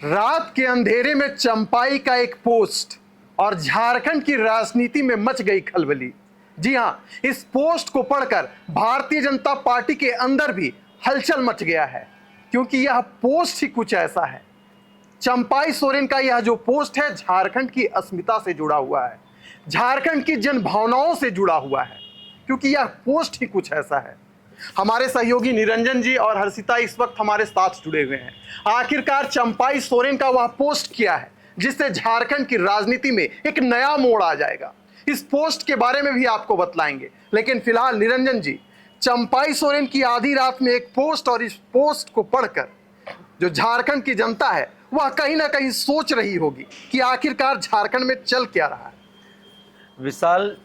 रात के अंधेरे में चंपाई का एक पोस्ट और झारखंड की राजनीति में मच गई खलबली। जी हां, इस पोस्ट को पढ़कर भारतीय जनता पार्टी के अंदर भी हलचल मच गया है, क्योंकि यह पोस्ट ही कुछ ऐसा है। चंपाई सोरेन का यह जो पोस्ट है झारखंड की अस्मिता से जुड़ा हुआ है, झारखंड की जन भावनाओं से जुड़ा हुआ है, क्योंकि यह पोस्ट ही कुछ ऐसा है। हमारे सहयोगी निरंजन जी और हर्षिता इस वक्त हमारे साथ जुड़े हुए हैं। आखिरकार चंपाई सोरेन का वह पोस्ट किया है जिससे झारखंड की राजनीति में एक नया मोड़ आ जाएगा। इस पोस्ट के बारे में भी आपको बतलाएंगे, लेकिन फिलहाल निरंजन जी, चंपाई सोरेन की आधी रात में एक पोस्ट और इस पोस्ट को पढ़कर जो झारखंड की जनता है वह कहीं ना कहीं सोच रही होगी कि आखिरकार झारखंड में चल क्या रहा है। विशाल,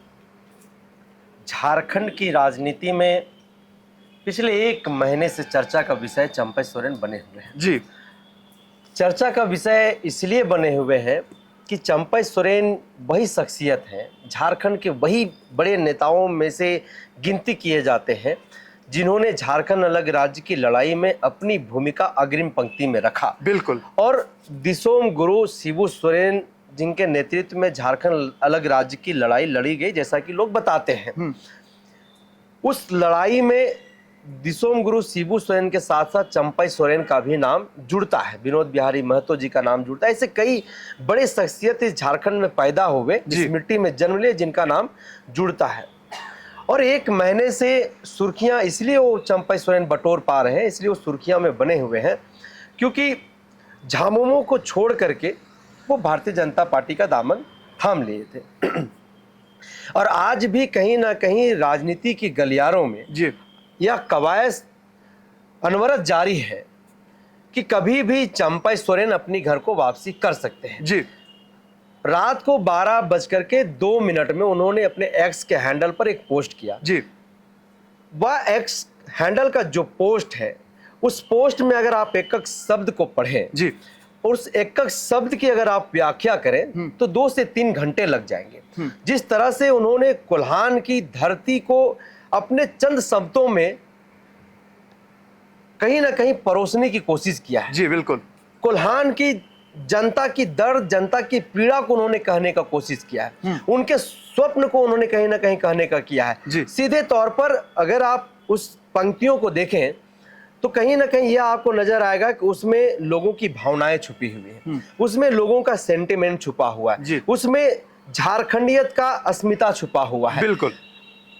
झारखंड की राजनीति में पिछले 1 महीने से चर्चा का विषय चंपाई सोरेन बने हुए हैं। जी, चर्चा का विषय इसलिए बने हुए हैं कि चंपाई सोरेन वही शख्सियत है, झारखंड के वही बड़े नेताओं में से गिनती किए जाते हैं जिन्होंने झारखंड अलग राज्य की लड़ाई में अपनी भूमिका अग्रिम पंक्ति में रखा। बिल्कुल। और दिसोम गुरु शिबू सोरेन जिनके नेतृत्व में झारखंड अलग राज्य की लड़ाई लड़ी गई, जैसा कि लोग बताते हैं, उस लड़ाई में दिसोम गुरु शिबू सोरेन के साथ साथ चंपाई सोरेन का भी नाम जुड़ता है, विनोद बिहारी महतो जी का नाम जुड़ता है। ऐसे कई बड़े शख्सियत इस झारखंड में पैदा हुए, जिस मिट्टी में जन्म लिए, जिनका नाम जुड़ता है। और 1 महीने से सुर्खियां इसलिए वो चंपाई सोरेन बटोर पा रहे हैं, इसलिए वो सुर्खियां में बने हुए हैं क्योंकि झामुमो को छोड़ करके वो भारतीय जनता पार्टी का दामन थाम लिए थे। और आज भी कहीं ना कहीं राजनीति की गलियारों में जी, यह कवायद अनवरत जारी है कि कभी भी चंपाई सोरेन अपनी घर को वापसी कर सकते हैं। जी, रात को 12:02 में उन्होंने अपने एक्स के हैंडल पर एक पोस्ट किया। जी, वह एक्स हैंडल का जो पोस्ट है, उस पोस्ट में अगर आप एक एक शब्द को पढ़ें जी, और उस एक एक शब्द की अगर आप व्याख्या करें तो 2 से 3 घंटे लग जाएंगे। जिस तरह से उन्होंने कोल्हान की धरती को अपने चंद शब्दों में कहीं ना कहीं परोसने की कोशिश किया है। जी, बिल्कुल। कोल्हान की जनता की दर्द, जनता की पीड़ा को उन्होंने कहने का कोशिश किया है, उनके स्वप्न को उन्होंने कहीं ना कहीं कहने का किया है। सीधे तौर पर अगर आप उस पंक्तियों को देखें तो कहीं ना कहीं यह आपको नजर आएगा कि उसमें लोगों की भावनाएं छुपी हुई हैं, उसमें लोगों का सेंटिमेंट छुपा हुआ है, उसमें झारखंडियत का अस्मिता छुपा हुआ है। बिल्कुल।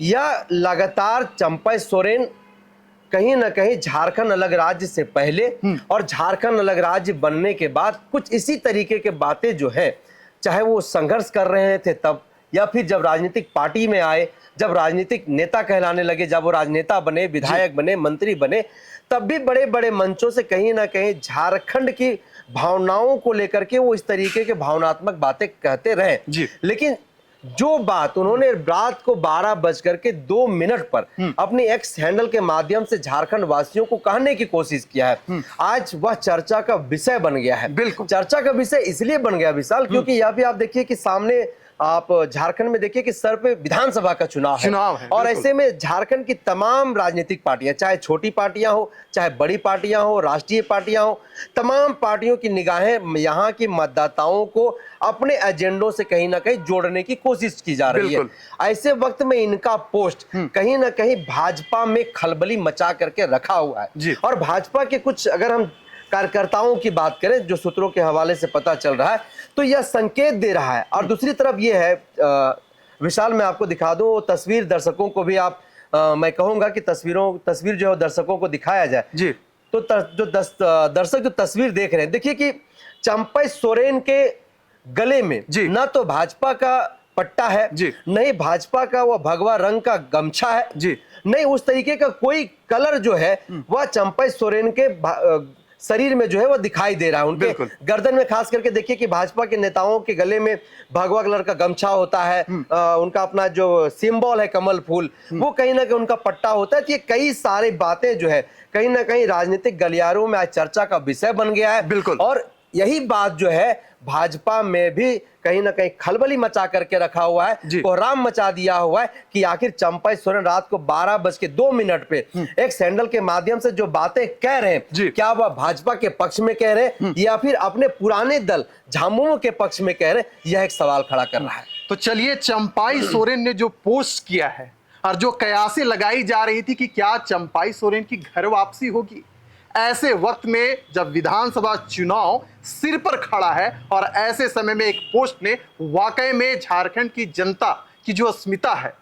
यह लगातार चंपाई सोरेन कहीं ना कहीं झारखंड अलग राज्य से पहले और झारखंड अलग राज्य बनने के बाद कुछ इसी तरीके के बातें जो है, चाहे वो संघर्ष कर रहे थे तब, या फिर जब राजनीतिक पार्टी में आए, जब राजनीतिक नेता कहलाने लगे, जब वो राजनेता बने, विधायक बने, मंत्री बने, तब भी बड़े बड़े मंचों से कहीं ना कहीं झारखंड की भावनाओं को लेकर के वो इस तरीके के भावनात्मक बातें कहते रहे। लेकिन जो बात उन्होंने रात को 12:02 पर अपनी एक्स हैंडल के माध्यम से झारखंड वासियों को कहने की कोशिश किया है, आज वह चर्चा का विषय बन गया है। बिल्कुल। चर्चा का विषय इसलिए बन गया विशाल, क्योंकि यहाँ पे आप देखिए कि सामने आप झारखंड में देखिए कि सर पे विधानसभा का चुनाव है। और ऐसे में झारखंड की तमाम राजनीतिक पार्टियां, चाहे छोटी पार्टियां हो, चाहे बड़ी पार्टियां हो, राष्ट्रीय पार्टियां हो, तमाम पार्टियों की निगाहें यहाँ की मतदाताओं को अपने एजेंडों से कहीं ना कहीं जोड़ने की कोशिश की जा रही है। ऐसे वक्त में इनका पोस्ट कहीं ना कहीं भाजपा में खलबली मचा करके रखा हुआ है। और भाजपा के कुछ अगर हम कार्यकर्ताओं की बात करें, जो सूत्रों के हवाले से पता चल रहा है, तो यह संकेत दे रहा है। और दूसरी तरफ यह है विशाल, मैं आपको दिखा दूं वो तस्वीर, दर्शकों को भी आप मैं कहूंगा कि तस्वीर जो है दर्शकों को दिखाया जाए। जी, तो जो दर्शक जो तस्वीर देख रहे हैं, देखिए कि चंपाई सोरेन के गले में ना तो भाजपा का पट्टा है, नहीं भाजपा का वह भगवा रंग का गमछा है, नहीं उस तरीके का कोई कलर जो है वह चंपाई सोरेन के शरीर में जो है वो दिखाई दे रहा है। उनके गर्दन में खास करके देखिए कि भाजपा के नेताओं के गले में भगवा कलर का गमछा होता है, उनका अपना जो सिंबल है कमल फूल, वो कहीं ना कहीं उनका पट्टा होता है। तो ये कई सारी बातें जो है कहीं ना कहीं राजनीतिक गलियारों में आज चर्चा का विषय बन गया है। और यही बात जो है भाजपा में भी कहीं ना कहीं खलबली मचा करके रखा हुआ है, कोहराम मचा दिया हुआ है कि आखिर चंपई सोरेन रात को 12:02 पे एक सैंडल के माध्यम से जो बातें कह रहे हैं, क्या वह भाजपा के पक्ष में कह रहे हैं या फिर अपने पुराने दल झामुमो के पक्ष में कह रहे हैं, यह एक सवाल खड़ा कर रहा है। तो चलिए, चंपाई सोरेन ने जो पोस्ट किया है और जो कयासें लगाई जा रही थी कि क्या चंपाई सोरेन की घर वापसी होगी, ऐसे वक्त में जब विधानसभा चुनाव सिर पर खड़ा है और ऐसे समय में एक पोस्ट ने वाकई में झारखंड की जनता की जो अस्मिता है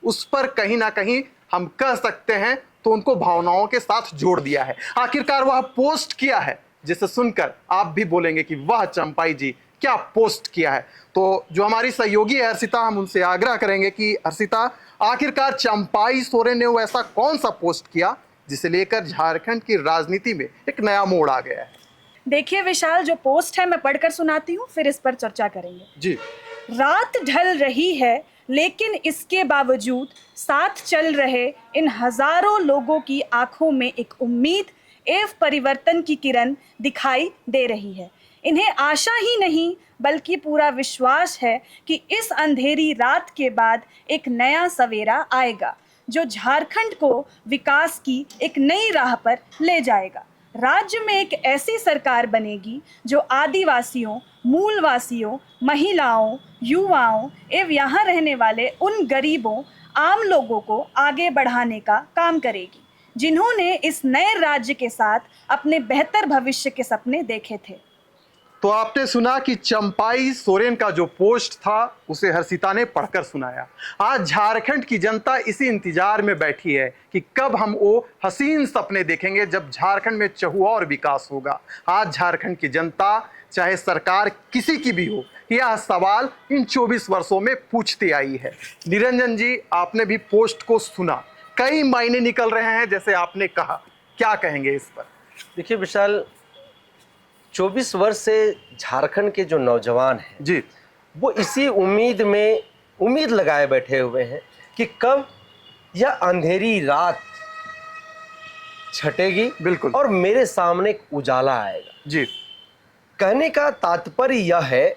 उस पर कहीं ना कहीं हम कह सकते हैं तो उनको भावनाओं के साथ जोड़ दिया है। आखिरकार वह पोस्ट किया है जिसे सुनकर आप भी बोलेंगे कि वाह चंपाई जी क्या पोस्ट किया है। तो जो हमारी सहयोगी है हर्षिता, हम उनसे आग्रह करेंगे कि हर्षिता, आखिरकार चंपाई सोरेन ने वो ऐसा कौन सा पोस्ट किया जिसे लेकर झारखंड की राजनीति में एक नया मोड़ आ गया है। देखिए विशाल, जो पोस्ट है मैं पढ़कर सुनाती हूँ, फिर इस पर चर्चा करेंगे। जी। रात ढल रही है लेकिन इसके बावजूद साथ चल रहे इन हजारों लोगों की आंखों में एक उम्मीद एवं परिवर्तन की किरण दिखाई दे रही है। इन्हें आशा ही नहीं बल्कि पूरा विश्वास है कि इस अंधेरी रात के बाद एक नया सवेरा आएगा जो झारखंड को विकास की एक नई राह पर ले जाएगा। राज्य में एक ऐसी सरकार बनेगी जो आदिवासियों, मूलवासियों, महिलाओं, युवाओं एवं यहाँ रहने वाले उन गरीबों, आम लोगों को आगे बढ़ाने का काम करेगी जिन्होंने इस नए राज्य के साथ अपने बेहतर भविष्य के सपने देखे थे। तो आपने सुना कि चंपाई सोरेन का जो पोस्ट था उसे हर्षिता ने पढ़कर सुनाया। आज झारखंड की जनता इसी इंतजार में बैठी है कि कब हम वो हसीन सपने देखेंगे जब झारखंड में चहुओर विकास होगा। आज झारखंड की जनता, चाहे सरकार किसी की भी हो, यह सवाल इन 24 वर्षों में पूछती आई है। निरंजन जी, आपने भी पोस्ट को सुना, कई मायने निकल रहे हैं जैसे आपने कहा, क्या कहेंगे इस पर? देखिए विशाल, 24 वर्ष से झारखंड के जो नौजवान हैं जी, वो इसी उम्मीद लगाए बैठे हुए हैं कि कब यह अंधेरी रात छटेगी, बिल्कुल, और मेरे सामने एक उजाला आएगा। जी। कहने का तात्पर्य यह है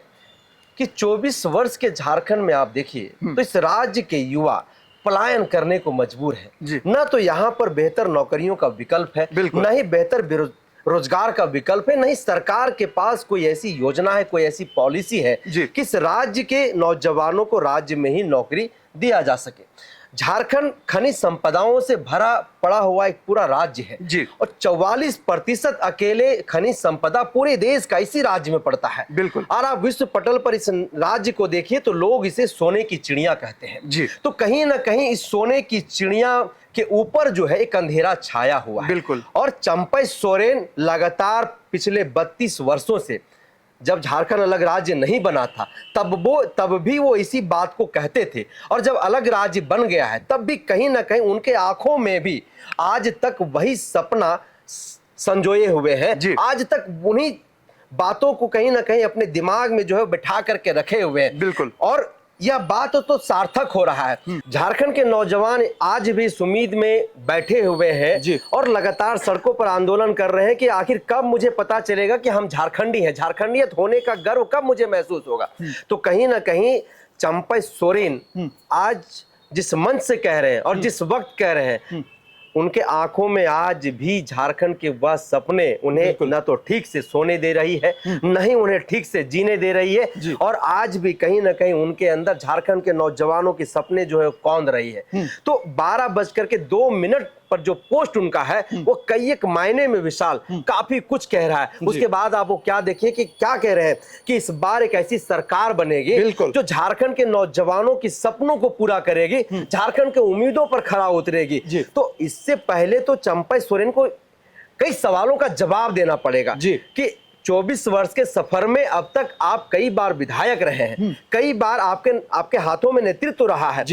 कि 24 वर्ष के झारखंड में आप देखिए तो इस राज्य के युवा पलायन करने को मजबूर है। न तो यहाँ पर बेहतर नौकरियों का विकल्प है, न ही बेहतर रोजगार का विकल्प है, नहीं सरकार के पास कोई ऐसी योजना है, कोई ऐसी पॉलिसी है कि इस राज्य के नौजवानों को राज्य में ही नौकरी दिया जा सके। झारखंड खनिज संपदाओं से भरा पड़ा हुआ एक पूरा राज्य है जी, और 44% अकेले खनिज संपदा पूरे देश का इसी राज्य में पड़ता है। बिल्कुल। और आप विश्व पटल पर इस राज्य को देखिए तो लोग इसे सोने की चिड़िया कहते हैं जी। तो कहीं ना कहीं इस सोने की चिड़िया के ऊपर जो है एक अंधेरा छाया हुआ है। बिल्कुल। और चंपाई सोरेन लगातार पिछले 32 वर्षों से, जब झारखंड अलग राज्य नहीं बना था तब भी वो इसी बात को कहते थे, और जब अलग राज्य बन गया है तब भी कहीं ना कहीं उनके आंखों में भी आज तक वही सपना संजोए हुए हैं। आज तक उन्हीं बातों को कहीं ना कहीं अपने दिमाग में जो है बिठा करके रखे हुए हैं। बिल्कुल। और यह बात तो सार्थक हो रहा है। झारखंड के नौजवान आज भी इस उम्मीद में बैठे हुए हैं और लगातार सड़कों पर आंदोलन कर रहे हैं कि आखिर कब मुझे पता चलेगा कि हम झारखंडी हैं, झारखंडियत होने का गर्व कब मुझे महसूस होगा। तो कहीं ना कहीं चंपाई सोरेन आज जिस मंच से कह रहे हैं और जिस वक्त कह रहे हैं, उनके आंखों में आज भी झारखंड के वह सपने उन्हें न तो ठीक से सोने दे रही है, न ही उन्हें ठीक से जीने दे रही है, और आज भी कहीं ना कहीं उनके अंदर झारखंड के नौजवानों के सपने जो है कौंध रही है। तो 12:02 पर जो पोस्ट उनका है वो कई एक मायने में विशाल काफी कुछ कह रहा है। उसके बाद आप वो क्या देखिए कि क्या कह रहे हैं कि इस बार एक ऐसी सरकार बनेगी जो झारखंड के नौजवानों के सपनों को पूरा करेगी, झारखंड के उम्मीदों पर खरा उतरेगी। तो इससे पहले तो चंपाई सोरेन को कई सवालों का जवाब देना पड़ेगा कि 24 वर्ष के सफर में अब तक आप कई बार विधायक रहे हैं, कई बार आपके हाथों में नेतृत्व रहा है,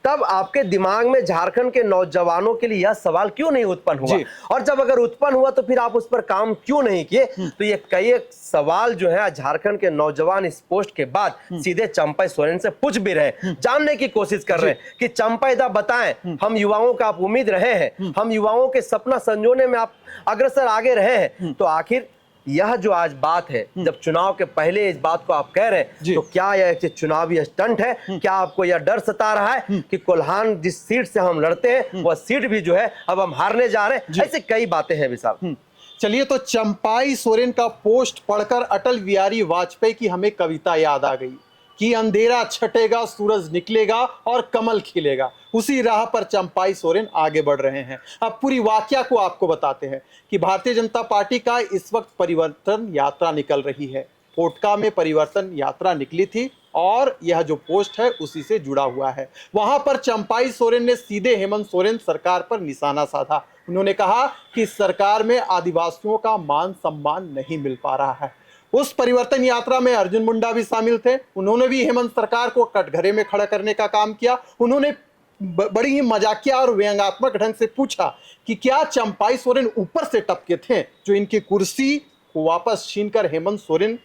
तब आपके दिमाग में झारखंड के नौजवानों के लिए यह सवाल क्यों नहीं उत्पन्न हुआ, और जब अगर उत्पन्न हुआ तो फिर आप उस पर काम क्यों नहीं किए। तो ये कई एक सवाल जो है झारखंड के नौजवान इस पोस्ट के बाद सीधे चंपाई सोरेन से पूछ भी रहे हैं, जानने की कोशिश कर रहे हैं कि चंपाई दा बताएं, हम युवाओं का आप उम्मीद रहे हैं, हम युवाओं के सपना संजोने में आप अग्रसर आगे रहे हैं, तो आखिर यह जो आज बात है, जब चुनाव के पहले इस बात को आप कह रहे हैं, तो क्या यह एक चुनावी स्टंट है? क्या आपको यह डर सता रहा है कि कोल्हान जिस सीट से हम लड़ते हैं वह सीट भी जो है अब हम हारने जा रहे हैं? ऐसे कई बातें हैं विशाल। चलिए, तो चंपाई सोरेन का पोस्ट पढ़कर अटल बिहारी वाजपेयी की हमें कविता याद आ गई कि अंधेरा छटेगा, सूरज निकलेगा और कमल खिलेगा। उसी राह पर चंपाई सोरेन आगे बढ़ रहे हैं। अब पूरी वाकया को आपको बताते हैं कि भारतीय जनता पार्टी का इस वक्त परिवर्तन यात्रा निकल रही है। पोटका में परिवर्तन यात्रा निकली थी और यह जो पोस्ट है उसी से जुड़ा हुआ है। वहां पर चंपाई सोरेन ने सीधे हेमंत सोरेन सरकार पर निशाना साधा। उन्होंने कहा कि सरकार में आदिवासियों का मान सम्मान नहीं मिल पा रहा है। उस परिवर्तन यात्रा में अर्जुन मुंडा भी शामिल थे। उन्होंने भी हेमंत सरकार को कटघरे में खड़ा करने का काम किया। उन्होंने बड़ी ही मजाकिया और व्यंग्यात्मक ढंग से पूछा कि क्या चंपाई सोरेन ऊपर से टपके थे जो इनकी कुर्सी को वापस छीनकर हेमंत सोरेन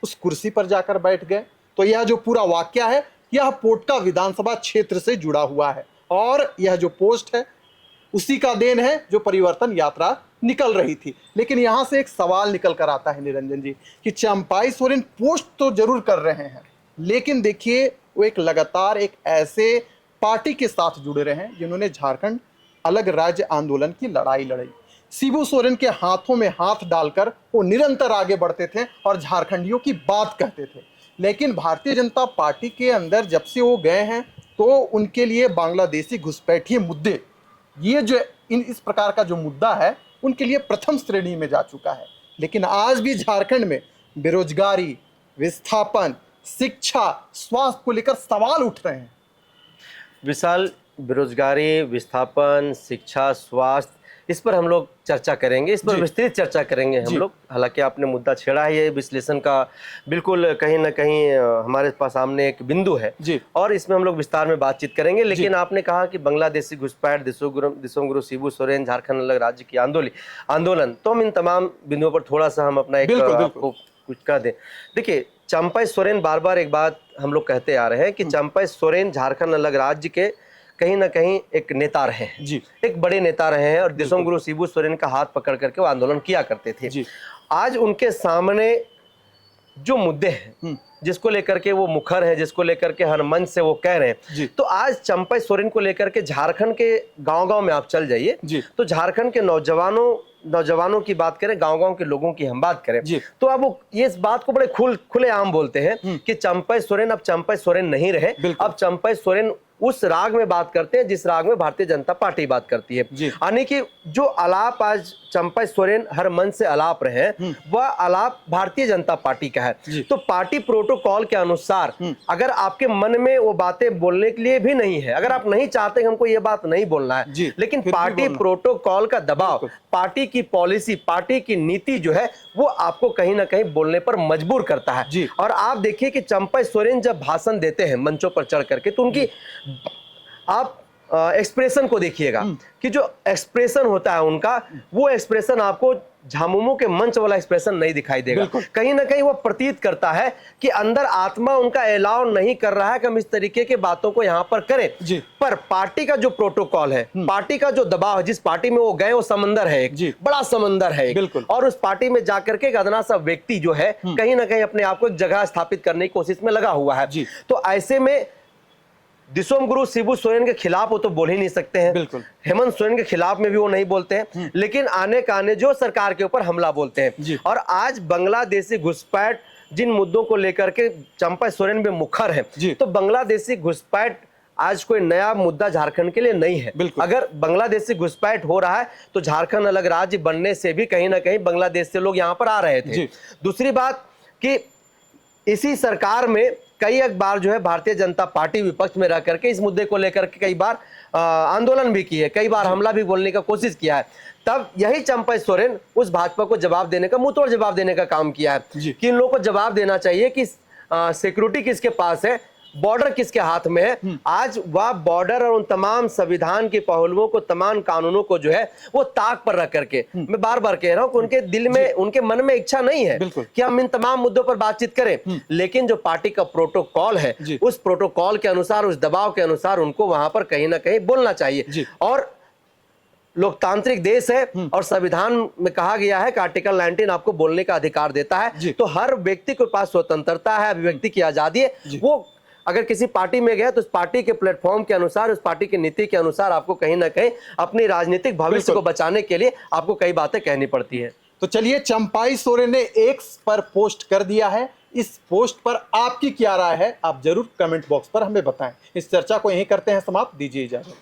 उस कुर्सी पर जाकर बैठ गए। तो यह जो पूरा वाकया है यह पोटका विधानसभा क्षेत्र से जुड़ा हुआ है और यह जो पोस्ट है उसी का देन है जो परिवर्तन यात्रा निकल रही थी। लेकिन यहां से एक सवाल निकल कर आता है निरंजन जी कि चंपाई सोरेन पोस्ट तो जरूर कर रहे हैं, लेकिन देखिए वो एक लगातार एक ऐसे पार्टी के साथ जुड़े रहे हैं जिन्होंने झारखंड अलग राज्य आंदोलन की लड़ाई लड़ी। शिबू सोरेन के हाथों में हाथ डालकर वो निरंतर आगे बढ़ते थे और झारखंडियों की बात कहते थे। लेकिन भारतीय जनता पार्टी के अंदर जब से वो गए हैं तो उनके लिए बांग्लादेशी घुसपैठिए मुद्दे, ये जो इस प्रकार का जो मुद्दा है उनके लिए प्रथम श्रेणी में जा चुका है। लेकिन आज भी झारखंड में बेरोजगारी, विस्थापन, शिक्षा, स्वास्थ्य को लेकर सवाल उठ रहे हैं। विशाल, बेरोजगारी, विस्थापन, शिक्षा, स्वास्थ्य, इस पर हम लोग चर्चा करेंगे, इस पर विस्तृत चर्चा करेंगे हम लोग। हालांकि आपने मुद्दा छेड़ा है, ये विश्लेषण का बिल्कुल कहीं ना कहीं हमारे पास सामने एक बिंदु है और इसमें हम लोग विस्तार में बातचीत करेंगे। लेकिन आपने कहा कि बांग्लादेशी घुसपैठ, दिसोंगुरु शिबू सोरेन, झारखंड अलग राज्य की आंदोलन, तो हम इन तमाम बिंदुओं पर थोड़ा सा हम अपना एक आपको कुछ कह दें। देखिए, चंपाई सोरेन, बार बार एक बात हम लोग कहते आ रहे हैं कि चंपाई सोरेन झारखंड अलग राज्य के कहीं ना कहीं एक नेता रहे हैं जी, एक बड़े नेता रहे हैं और दिसोंगुरु शिबू सोरेन का हाथ पकड़ करके वो आंदोलन किया करते थे जी। आज उनके सामने जो मुद्दे हैं जिसको लेकर के वो मुखर है, जिसको लेकर के हर मंच से वो कह रहे हैं, तो आज चंपाई सोरेन को लेकर के झारखंड के गांव-गांव में आप चल जाइए तो झारखंड के नौजवानों की बात करें, गांव-गांव के लोगों की हम बात करें तो अब वो ये इस बात को बड़े खुले आम बोलते हैं कि चंपाई सोरेन अब चंपाई सोरेन नहीं रहे। अब चंपाई सोरेन उस राग में बात करते हैं जिस राग में भारतीय जनता पार्टी बात करती है। यानी कि जो आलाप आज चंपाई सोरेन हर मंच से आलाप रहे हैं वह आलाप भारतीय जनता पार्टी का है। तो पार्टी प्रोटोकॉल के अनुसार अगर आपके मन में वो बातें बोलने के लिए भी नहीं है, अगर आप नहीं चाहते कि हमको ये बात नहीं बोलना है, लेकिन पार्टी प्रोटोकॉल का दबाव, पार्टी की पॉलिसी, पार्टी की नीति जो है वो आपको कहीं ना कहीं बोलने पर मजबूर करता है। और आप देखिए कि चंपाई सोरेन जब भाषण देते हैं मंचों पर चढ़ करके तो उनकी आप एक्सप्रेशन को देखिएगा कि जो एक्सप्रेशन होता है उनका, वो एक्सप्रेशन आपको झामुमो के मंच वाला एक्सप्रेशन नहीं दिखाई देगा। कहीं ना कहीं वो प्रतीत करता है कि अंदर आत्मा उनका अलाउ नहीं कर रहा है कि हम इस तरीके के बातों को यहाँ पर करें। पर पार्टी का जो प्रोटोकॉल है, पार्टी का जो दबाव है, जिस पार्टी में वो गए वो समंदर है, एक बड़ा समंदर है एक, और उस पार्टी में जाकर के एक अदना सा व्यक्ति जो है कहीं ना कहीं अपने आप को एक जगह स्थापित करने की कोशिश में लगा हुआ है। तो ऐसे में दिसोंगुरु शिबू सोरेन के खिलाफ वो तो बोल ही नहीं सकते हैं, हेमंत सोरेन के खिलाफ में भी वो नहीं बोलते हैं, लेकिन आने जो सरकार के ऊपर हमला बोलते हैं। और आज बांग्लादेशी घुसपैठ जिन मुद्दों को लेकर के चंपाई सोरेन में मुखर है, तो बांग्लादेशी घुसपैठ आज कोई नया मुद्दा झारखंड के लिए नहीं है। अगर बांग्लादेशी घुसपैठ हो रहा है तो झारखंड अलग राज्य बनने से भी कहीं ना कहीं बांग्लादेश से लोग यहाँ पर आ रहे थे। दूसरी बात कि इसी सरकार में कई एक बार जो है भारतीय जनता पार्टी विपक्ष में रह करके इस मुद्दे को लेकर के कई बार आंदोलन भी किए, कई बार हमला भी बोलने का कोशिश किया है। तब यही चंपाई सोरेन उस भाजपा को जवाब देने का, मुंहतोड़ जवाब देने का काम किया है कि इन लोगों को जवाब देना चाहिए कि सिक्योरिटी किसके पास है, बॉर्डर किसके हाथ में है। आज वह बॉर्डर और उन तमाम संविधान के पहलुओं को, तमाम कानूनों को जो है वो ताक पर रख करके, मैं बार बार कह रहा हूं कि उनके दिल में, उनके मन में इच्छा नहीं है कि हम इन तमाम मुद्दों पर बातचीत करें, लेकिन जो पार्टी का प्रोटोकॉल है उस प्रोटोकॉल के अनुसार, उस दबाव के अनुसार उनको वहां पर कहीं ना कहीं बोलना चाहिए। और लोकतांत्रिक देश है और संविधान में कहा गया है कि आर्टिकल 19 आपको बोलने का अधिकार देता है, तो हर व्यक्ति के पास स्वतंत्रता है, अभिव्यक्ति की आजादी है। वो अगर किसी पार्टी में गया तो उस पार्टी के प्लेटफॉर्म के अनुसार, उस पार्टी की नीति के अनुसार आपको कहीं ना कहीं अपनी राजनीतिक भविष्य को बचाने के लिए आपको कई बातें कहनी पड़ती है। तो चलिए, चंपाई सोरेन ने एक्स पर पोस्ट कर दिया है। इस पोस्ट पर आपकी क्या राय है, आप जरूर कमेंट बॉक्स पर हमें बताएं। इस चर्चा को यहीं करते हैं समाप्त, दीजिए इजाजत।